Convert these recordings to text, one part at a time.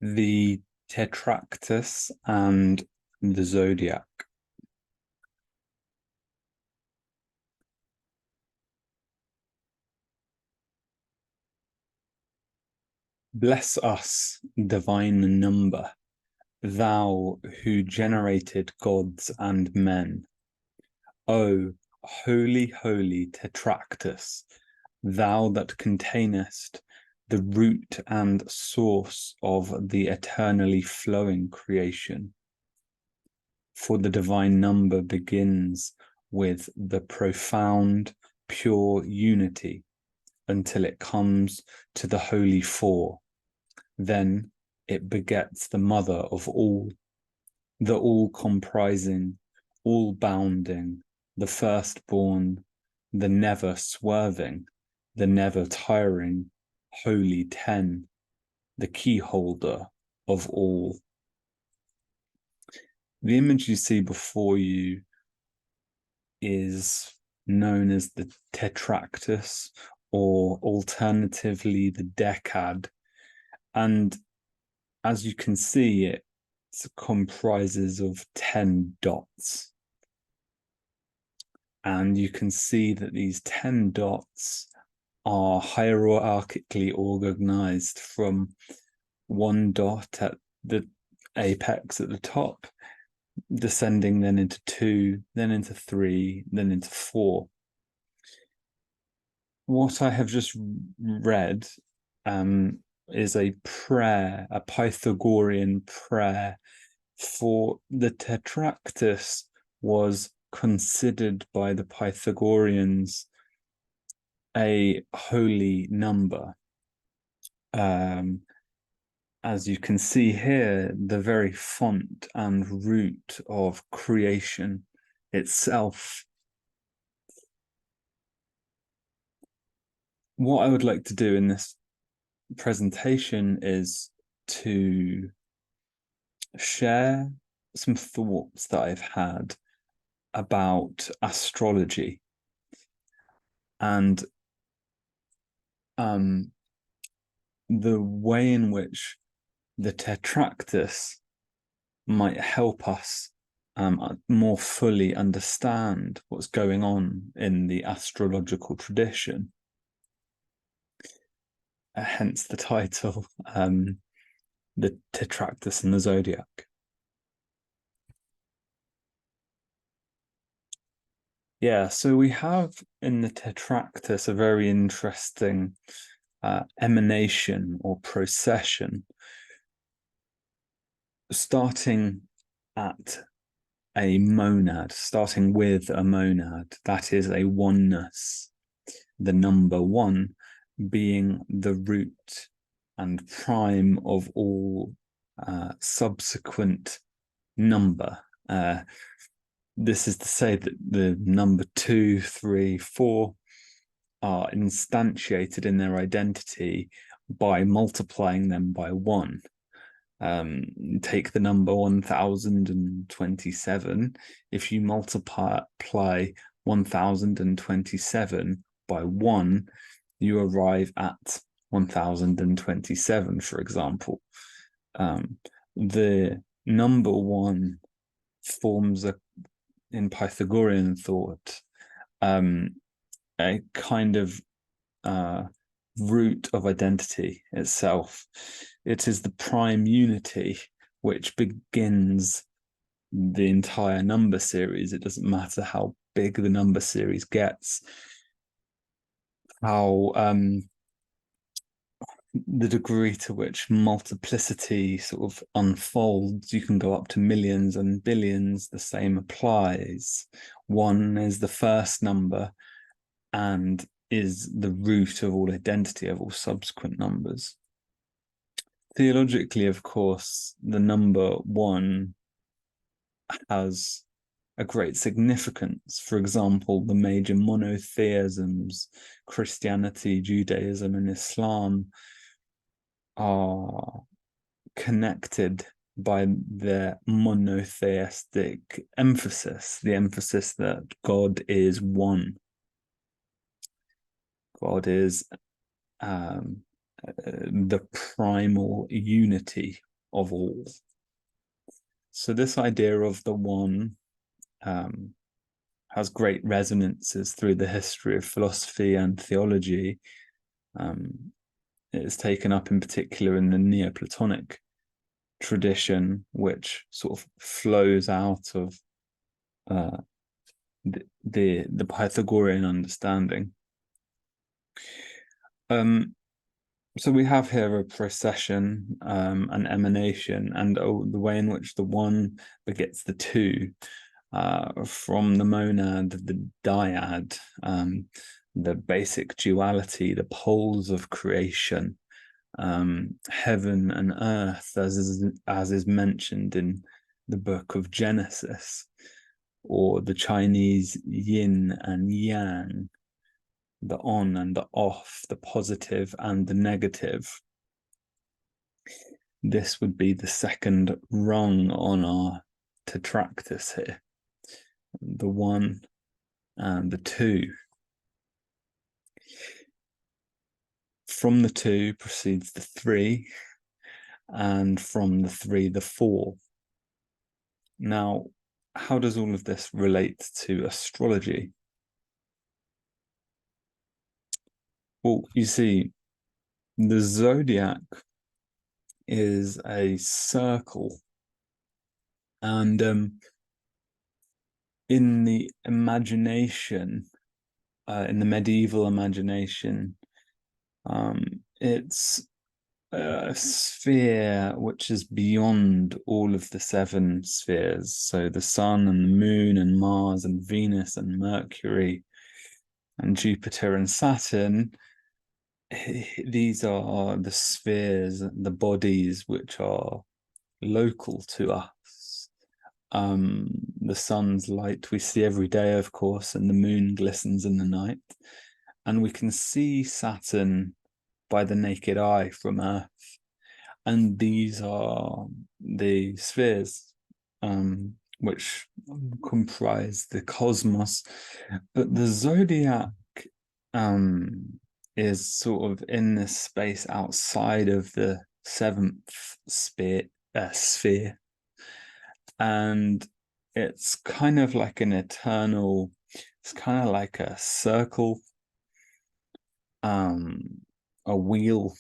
the Tetractys and the Zodiac. Bless us, divine number, thou who generated gods and men. O holy, holy Tetractys, thou that containest the root and source of the eternally flowing creation. For the divine number begins with the profound, pure unity until it comes to the holy four. Then it begets the mother of all, the all-comprising, all-bounding, the firstborn, the never-swerving, the never-tiring, holy 10, the key-holder of all. The image you see before you is known as the Tetractys, or alternatively the Decad. And as you can see, it comprises of 10 dots. And you can see that these 10 dots are hierarchically organized from one dot at the apex at the top, descending then into 2, then into 3, then into 4. What I have just read is a prayer, a Pythagorean prayer, for the Tetractys was considered by the Pythagoreans a holy number. As you can see here, the very font and root of creation itself. What I would like to do in this presentation is to share some thoughts that I've had about astrology and the way in which the Tetractys might help us more fully understand what's going on in the astrological tradition. Hence the title, the Tetractys and the Zodiac. Yeah, so we have in the Tetractys a very interesting emanation or procession, starting at a monad, starting with a monad, that is a oneness, the number 1 being the root and prime of all subsequent number. This is to say that the number 2, 3, 4 are instantiated in their identity by multiplying them by 1. Take the number 1027. If you multiply 1027 by 1, you arrive at 1027, for example. The number 1 forms in Pythagorean thought, a kind of root of identity itself. It is the prime unity which begins the entire number series. It doesn't matter how big the number series gets, how the degree to which multiplicity sort of unfolds. You can go up to millions and billions. The same applies. 1 is the first number and is the root of all identity of all subsequent numbers. Theologically, of course, the number 1 has a great significance. For example, the major monotheisms, Christianity, Judaism, and Islam, are connected by their monotheistic emphasis, the emphasis that God is one. God is the primal unity of all. So this idea of the one has great resonances through the history of philosophy and theology. It is taken up in particular in the Neoplatonic tradition, which sort of flows out of the Pythagorean understanding. So we have here a procession, an emanation, and the way in which the one begets the two, from the monad, the dyad, the basic duality, the poles of creation, heaven and earth, as is mentioned in the book of Genesis, or the Chinese yin and yang, the on and the off, the positive and the negative. This would be the second rung on our tetractys here, the one and the two. From the two proceeds the three, and from the three, the four. Now, how does all of this relate to astrology? Well, you see, the zodiac is a circle, and in the imagination, in the medieval imagination, it's a sphere which is beyond all of the seven spheres. So the sun and the moon and Mars and Venus and Mercury and Jupiter and Saturn, these are the spheres, the bodies which are local to us. The sun's light we see every day, of course, and the moon glistens in the night. And we can see Saturn by the naked eye from Earth. And these are the spheres, which comprise the cosmos. But the zodiac is sort of in this space outside of the seventh sphere, and it's kind of like an eternal, it's kind of like a circle, a wheel,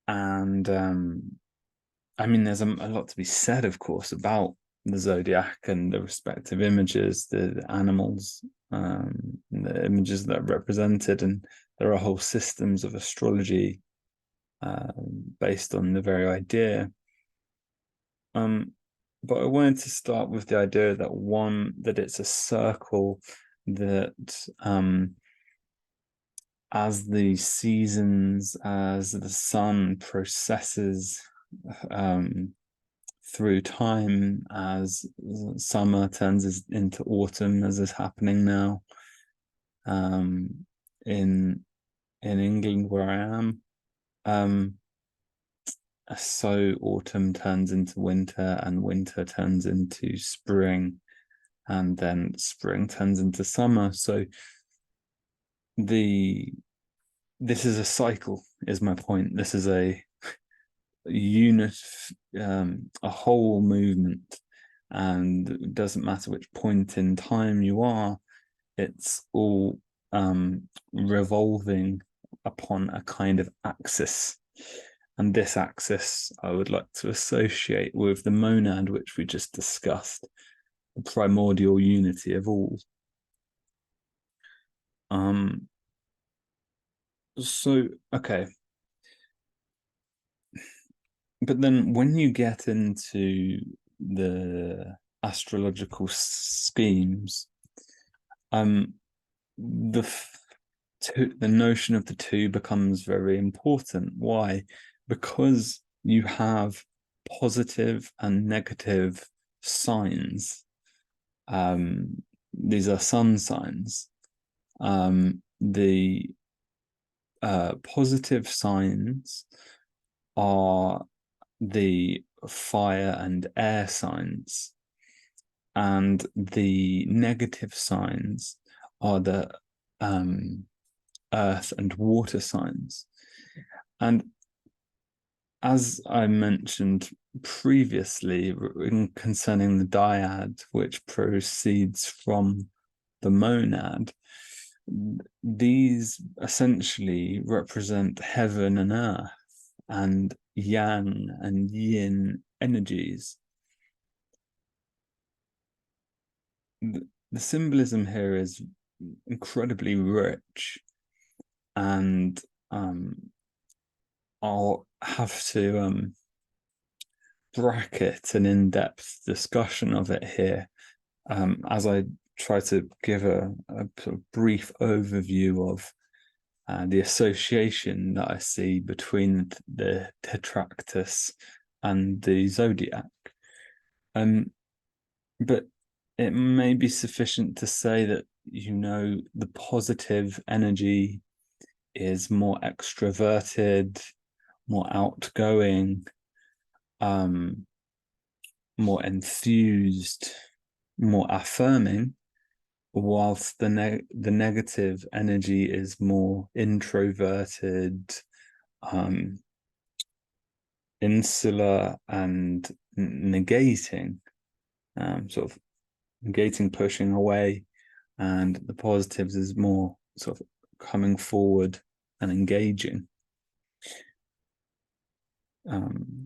and I mean, there's a lot to be said, of course, about the zodiac and the respective images, the animals, the images that are represented, and there are whole systems of astrology based on the very idea. But I wanted to start with the idea that it's a circle, that as the seasons, as the sun processes through time, as summer turns into autumn, as is happening now in England where I am, so autumn turns into winter, and winter turns into spring, and then spring turns into summer. So this is a cycle, is my point. This is a unit, a whole movement, and it doesn't matter which point in time you are, it's all revolving upon a kind of axis. And this axis I would like to associate with the monad, which we just discussed, the primordial unity of all. So, okay. But then when you get into the astrological schemes, the notion of the two becomes very important. Why? Because you have positive and negative signs. These are sun signs. The positive signs are the fire and air signs, and the negative signs are the earth and water signs. And as I mentioned previously concerning the dyad, which proceeds from the monad, these essentially represent heaven and earth and yang and yin energies. The symbolism here is incredibly rich, and I'll have to bracket an in-depth discussion of it here as I try to give a sort of brief overview of the association that I see between the Tetractys and the Zodiac. But it may be sufficient to say that, the positive energy is more extroverted, more outgoing, more enthused, more affirming, whilst the negative energy is more introverted, insular, and negating, sort of negating, pushing away, and the positives is more sort of coming forward and engaging.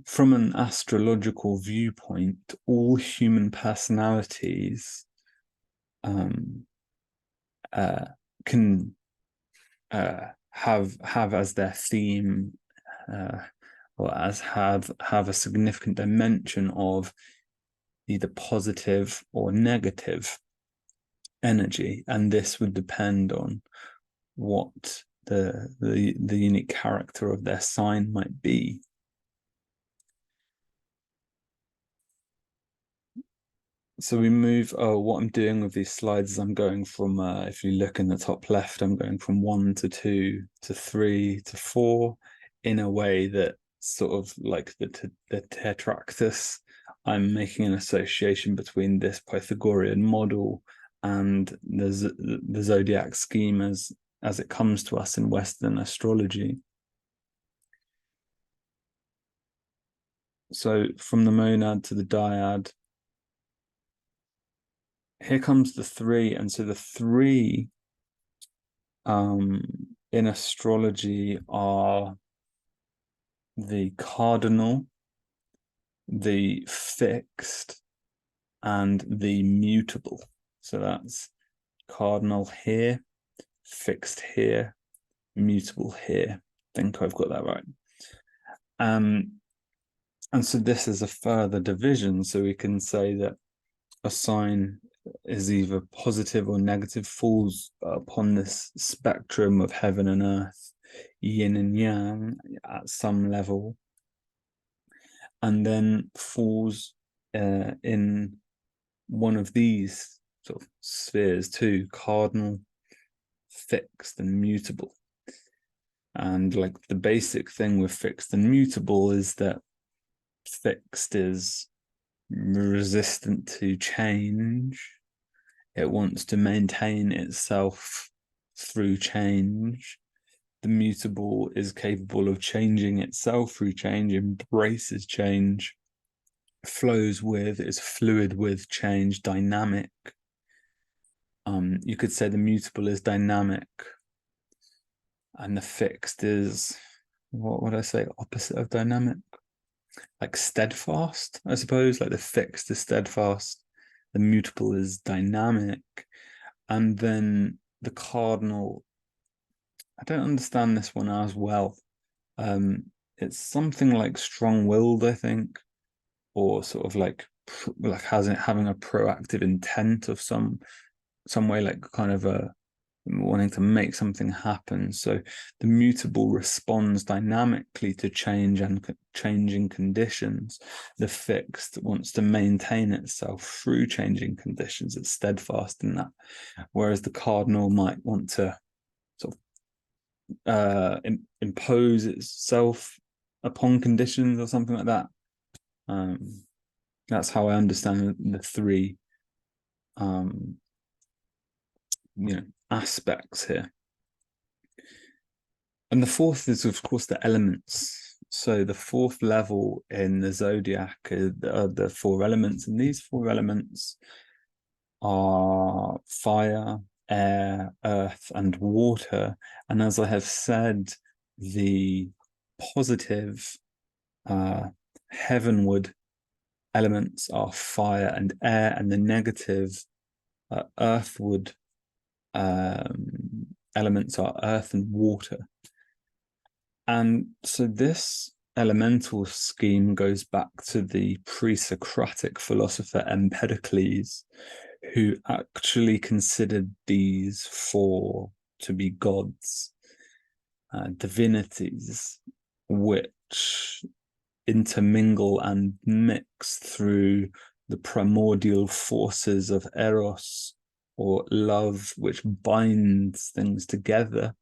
From an astrological viewpoint, all human personalities can have as their theme, or as have a significant dimension of either positive or negative energy, and this would depend on what the unique character of their sign might be. So we move, what I'm doing with these slides is I'm going from, if you look in the top left, I'm going from 1 to 2 to 3 to 4 in a way that sort of like the Tetractys, I'm making an association between this Pythagorean model and the Zodiac scheme as it comes to us in Western astrology. So from the monad to the dyad, here comes the 3, and so the 3 in astrology are the cardinal, the fixed, and the mutable. So that's cardinal here, fixed here, mutable here. I think I've got that right. And so this is a further division, so we can say that a sign is either positive or negative, falls upon this spectrum of heaven and earth, yin and yang at some level, and then falls in one of these sort of spheres too, cardinal, fixed, and mutable. And like the basic thing with fixed and mutable is that fixed is resistant to change. It wants to maintain itself through change. The mutable is capable of changing itself through change, embraces change, flows with, is fluid with change, dynamic. You could say the mutable is dynamic, and the fixed is, what would I say, opposite of dynamic? Like steadfast, I suppose. Like the fixed is steadfast, the mutable is dynamic, and then the cardinal, I don't understand this one as well. It's something like strong-willed, I think, or sort of like having a proactive intent of some way, like kind of a wanting to make something happen. So the mutable responds dynamically to change and changing conditions. The fixed wants to maintain itself through changing conditions. It's steadfast in that. Whereas the cardinal might want to sort of impose itself upon conditions or something like that. That's how I understand the 3 aspects here. And the 4th is, of course, the elements. So the fourth level in the zodiac are the four elements, and these four elements are fire, air, earth, and water. And as I have said, the positive heavenward elements are fire and air, and the negative earthward elements are earth and water. And so this elemental scheme goes back to the pre-Socratic philosopher Empedocles, who actually considered these four to be gods, divinities, which intermingle and mix through the primordial forces of eros, or love, which binds things together,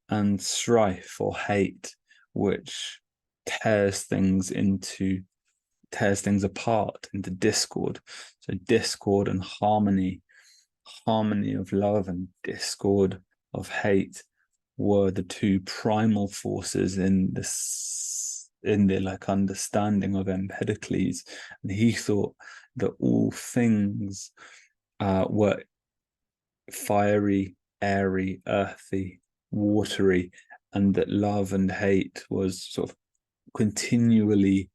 and strife or hate, which tears things apart into discord. So discord and harmony of love and discord of hate were the two primal forces in the like understanding of Empedocles. And he thought that all things were fiery, airy, earthy, watery, and that love and hate was sort of continually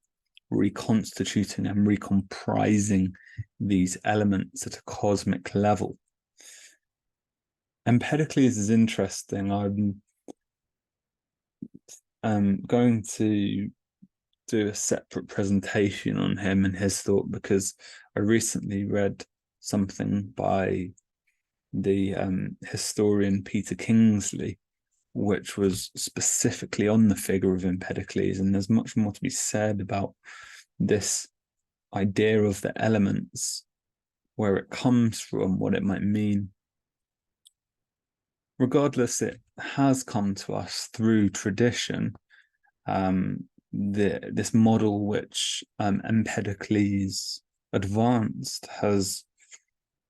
reconstituting and recomprising these elements at a cosmic level. Empedocles is interesting. I'm going to do a separate presentation on him and his thought, because I recently read something by the historian Peter Kingsley, which was specifically on the figure of Empedocles, and there's much more to be said about this idea of the elements, where it comes from, what it might mean. Regardless, it has come to us through tradition. This model which Empedocles advanced has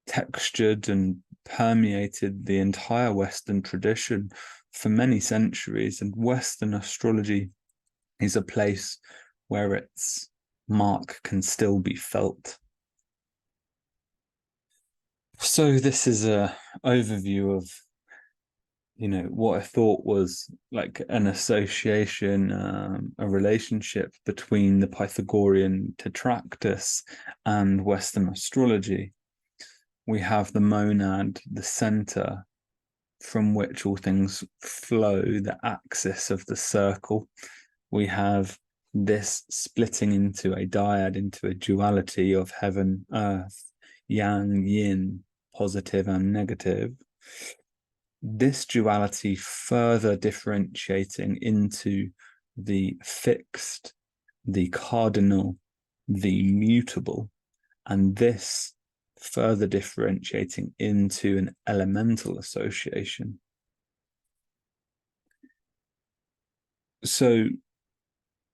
textured and permeated the entire Western tradition for many centuries, and Western astrology is a place where its mark can still be felt. So this is an overview of, what I thought was like an association, a relationship between the Pythagorean Tetractys and Western astrology. We have the monad, the center, from which all things flow, the axis of the circle. We have this splitting into a dyad, into a duality of heaven, earth, yang, yin, positive and negative. This duality further differentiating into the fixed, the cardinal, the mutable, and this further differentiating into an elemental association. So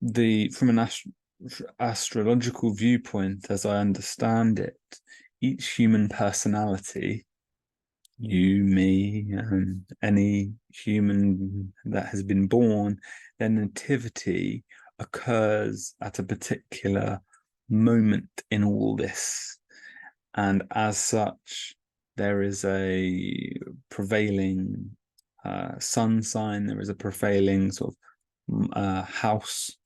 from an astrological viewpoint, as I understand it, each human personality, you, me, any human that has been born, their nativity occurs at a particular moment in all this. And as such, there is a prevailing sun sign, there is a prevailing sort of house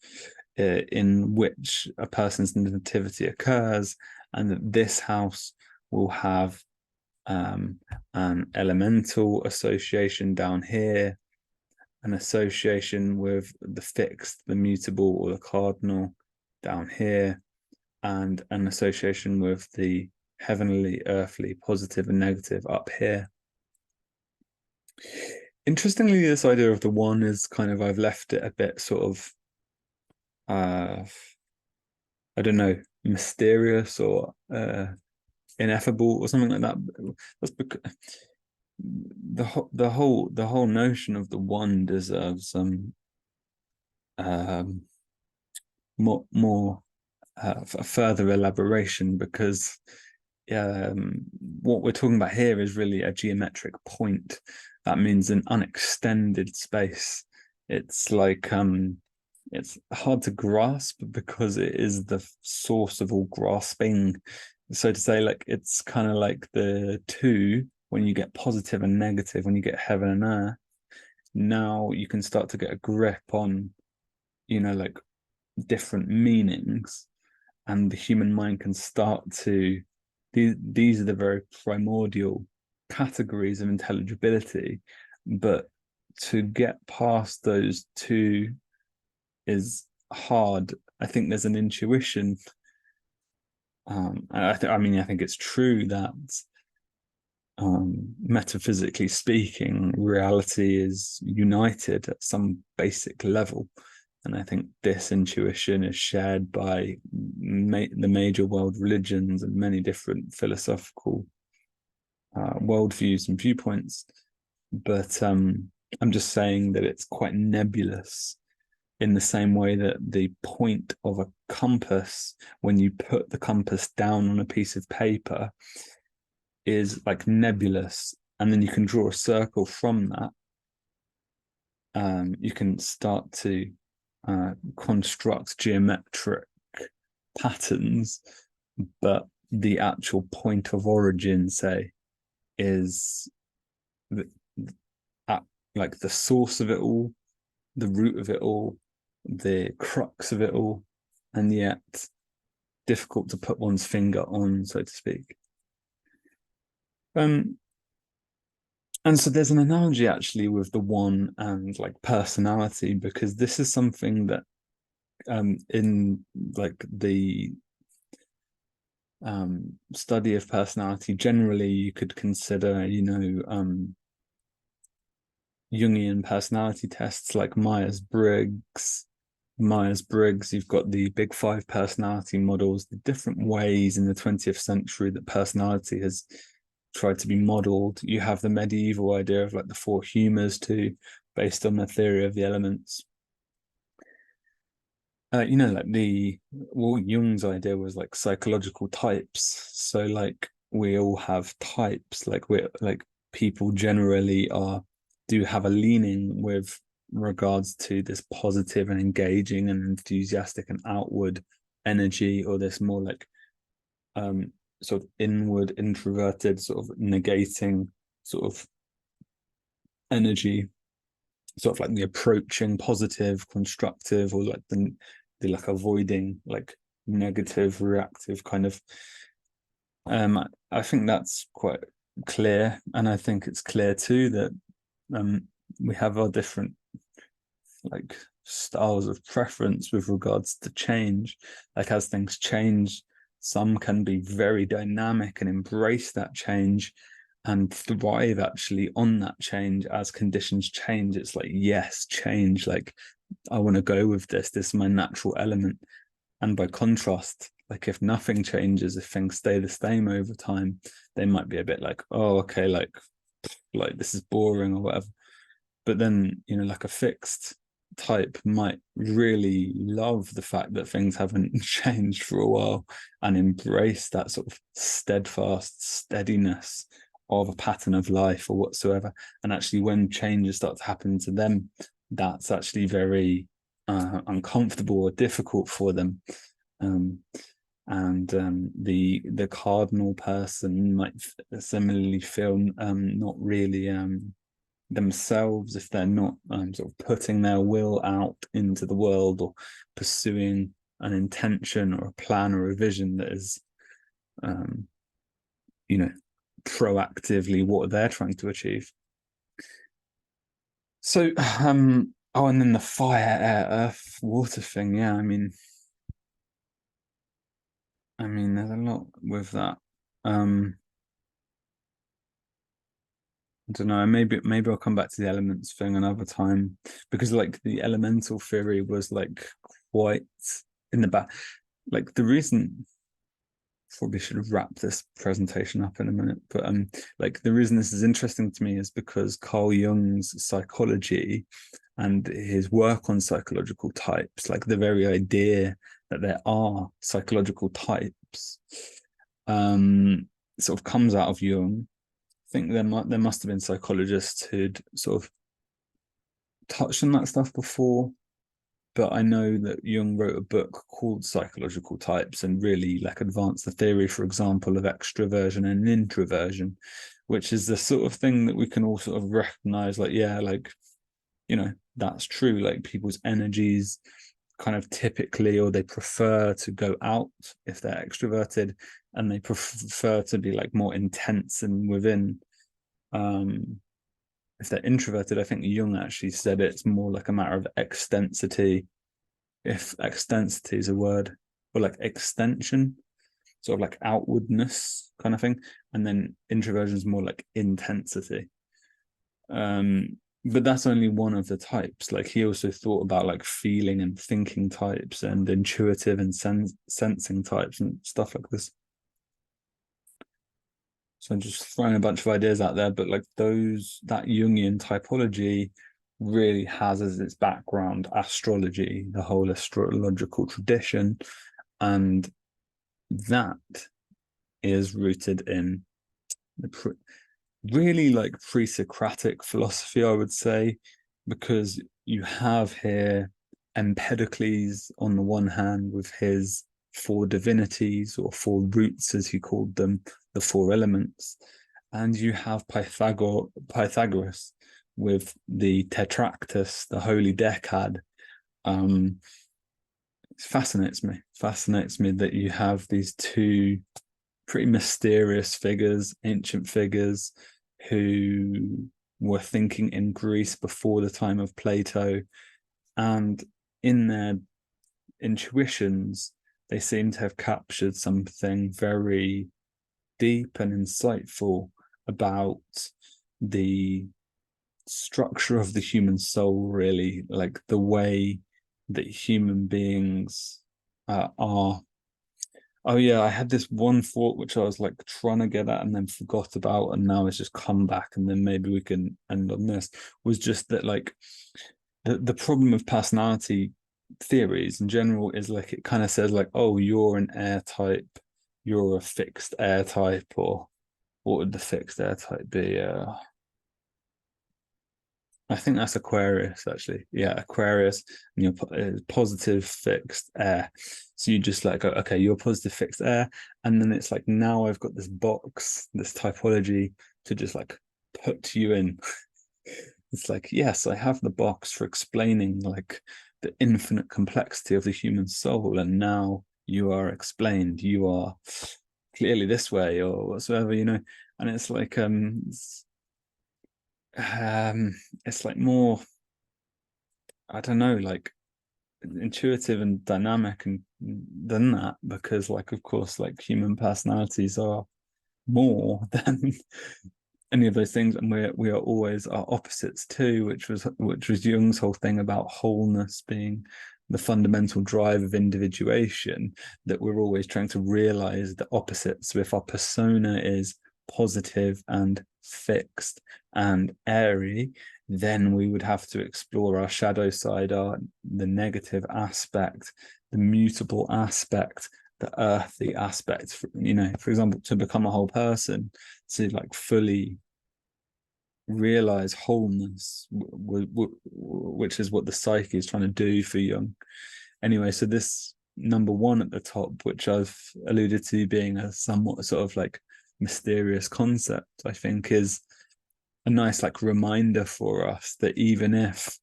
in which a person's nativity occurs, and that this house will have an elemental association down here, an association with the fixed, the mutable, or the cardinal down here, and an association with the heavenly, earthly, positive and negative up here. Interestingly, this idea of the one is kind of, I've left it a bit sort of, I don't know, mysterious or ineffable or something like that. That's because the whole notion of the one deserves more further elaboration, because what we're talking about here is really a geometric point. That means an unextended space. It's like it's hard to grasp because it is the source of all grasping. So to say, like, it's kind of like the two, when you get positive and negative, when you get heaven and earth, now you can start to get a grip on, like different meanings, and the human mind can start to, these are the very primordial categories of intelligibility, but to get past those two is hard. I think there's an intuition. I think it's true that metaphysically speaking, reality is united at some basic level. And I think this intuition is shared by the major world religions and many different philosophical worldviews and viewpoints. But I'm just saying that it's quite nebulous, in the same way that the point of a compass, when you put the compass down on a piece of paper, is like nebulous, and then you can draw a circle from that. You can start to construct geometric patterns, but the actual point of origin, say, is like the source of it all, the root of it all, the crux of it all, and yet difficult to put one's finger on, so to speak. And so there's an analogy actually with the one and like personality, because this is something that in like the study of personality generally, you could consider, Jungian personality tests like Myers-Briggs. You've got the big five personality models, the different ways in the 20th century that personality has tried to be modeled. You have the medieval idea of like the four humors too, based on the theory of the elements. Like Jung's idea was like psychological types. So like we all have types, like we're like people generally do have a leaning with regards to this positive and engaging and enthusiastic and outward energy, or this more like sort of inward introverted sort of negating sort of energy, sort of like the approaching positive constructive, or like the like avoiding like negative reactive kind of. I think that's quite clear, and I think it's clear too that we have our different like styles of preference with regards to change. Like as things change, some can be very dynamic and embrace that change and thrive actually on that change as conditions change. It's like, yes, change, like I want to go with this is my natural element. And by contrast, like if nothing changes, if things stay the same over time, they might be a bit like, oh, okay, like this is boring or whatever. But then, like a fixed type might really love the fact that things haven't changed for a while and embrace that sort of steadfast steadiness of a pattern of life or whatsoever. And actually when changes start to happen to them, that's actually very uncomfortable or difficult for them. The cardinal person might similarly feel not really themselves if they're not sort of putting their will out into the world or pursuing an intention or a plan or a vision that is proactively what they're trying to achieve. So and then the fire, air, earth, water thing. Yeah, I mean there's a lot with that. I don't know, maybe I'll come back to the elements thing another time, because like the elemental theory was like quite in the back. Like the reason, probably should have wrapped this presentation up in a minute, but like the reason this is interesting to me is because Carl Jung's psychology and his work on psychological types, like the very idea that there are psychological types, sort of comes out of Jung. I think there must have been psychologists who'd sort of touched on that stuff before, but I know that Jung wrote a book called Psychological Types and really like advanced the theory, for example, of extroversion and introversion, which is the sort of thing that we can all sort of recognize, like, yeah, like, you know, that's true. Like people's energies kind of typically, or they prefer to go out if they're extroverted, and they prefer to be like more intense and within. If they're introverted, I think Jung actually said it's more like a matter of extensity, if extensity is a word, or like extension, sort of like outwardness kind of thing. And then introversion is more like intensity. But that's only one of the types. Like he also thought about like feeling and thinking types and intuitive and sensing types and stuff like this. So I'm just throwing a bunch of ideas out there, but like that Jungian typology really has as its background astrology, the whole astrological tradition, and that is rooted in the really like pre-Socratic philosophy, I would say, because you have here Empedocles on the one hand with his four divinities, or four roots as he called them, the four elements, and you have Pythagoras with the Tetractys, the holy decad. It fascinates me that you have these two pretty mysterious figures, ancient figures, who were thinking in Greece before the time of Plato, and in their intuitions, they seem to have captured something very deep and insightful about the structure of the human soul, really, like the way that human beings are. Oh yeah, I had this one thought which I was like trying to get at and then forgot about, and now it's just come back, and then maybe we can end on this, was just that like the problem of personality theories in general is like it kind of says like, oh, you're an air type, you're a fixed air type, or what would the fixed air type be? I think that's Aquarius, actually. Yeah, Aquarius, and you're positive fixed air. So you just like go, okay, you're positive fixed air, and then it's like now I've got this box, this typology to just like put you in. It's like, yes, I have the box for explaining like the infinite complexity of the human soul, and now you are explained. You are clearly this way, or whatsoever, you know. And it's like it's like more, I don't know, like intuitive and dynamic and than that, because like of course like human personalities are more than any of those things, and we are always our opposites too, which was Jung's whole thing about wholeness being the fundamental drive of individuation, that we're always trying to realize the opposites. So if our persona is positive and fixed and airy, then we would have to explore our shadow side, the negative aspect, the mutable aspect, the earthy aspect. You know, for example, to become a whole person, to like fully realize wholeness, which is what the psyche is trying to do for Jung. Anyway, so this number one at the top, which I've alluded to being a somewhat sort of like mysterious concept, I think is a nice like reminder for us that even if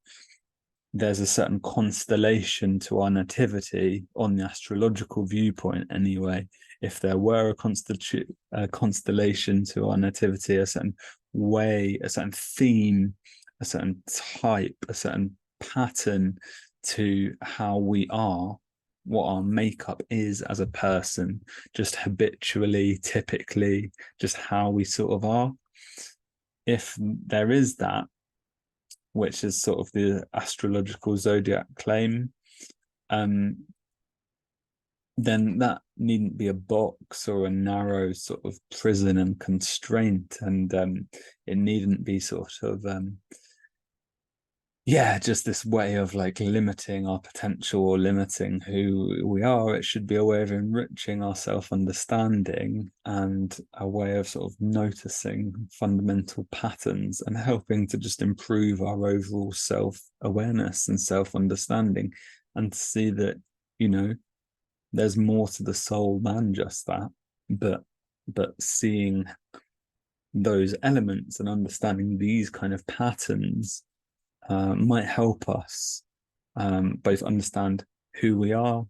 there's a certain constellation to our nativity on the astrological viewpoint anyway, if there were a constellation to our nativity, a certain way, a certain theme, a certain type, a certain pattern to how we are, what our makeup is as a person, just habitually, typically, just how we sort of are. If there is that, which is sort of the astrological zodiac claim, then that needn't be a box or a narrow sort of prison and constraint, and it needn't be sort of just this way of like limiting our potential or limiting who we are. It should be a way of enriching our self-understanding and a way of sort of noticing fundamental patterns and helping to just improve our overall self-awareness and self-understanding. and to see that, you know, there's more to the soul than just that, but seeing those elements and understanding these kind of patterns might help us both understand who we are,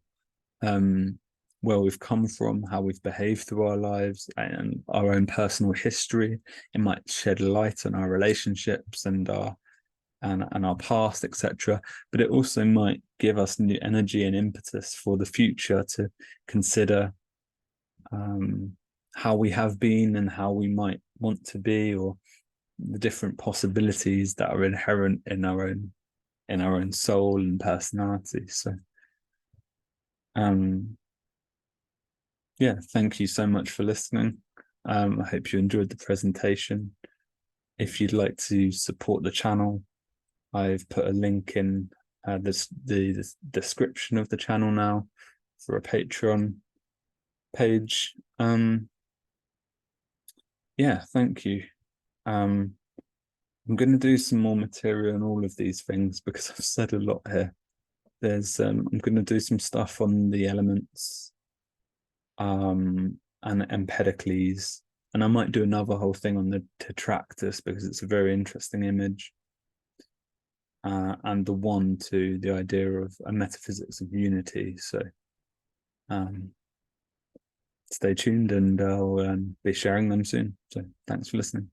where we've come from, how we've behaved through our lives, and our own personal history. It might shed light on our relationships and our past, etc. But it also might give us new energy and impetus for the future to consider how we have been and how we might want to be, or the different possibilities that are inherent in our own soul and personality. So yeah, thank you so much for listening. I hope you enjoyed the presentation. If you'd like to support the channel, I've put a link in the description of the channel now for a Patreon page. Yeah, thank you. I'm going to do some more material on all of these things because I've said a lot here. I'm going to do some stuff on the elements, and Empedocles, and I might do another whole thing on the Tetractys because it's a very interesting image. And the one to the idea of a metaphysics of unity. So stay tuned, and I'll be sharing them soon. So thanks for listening.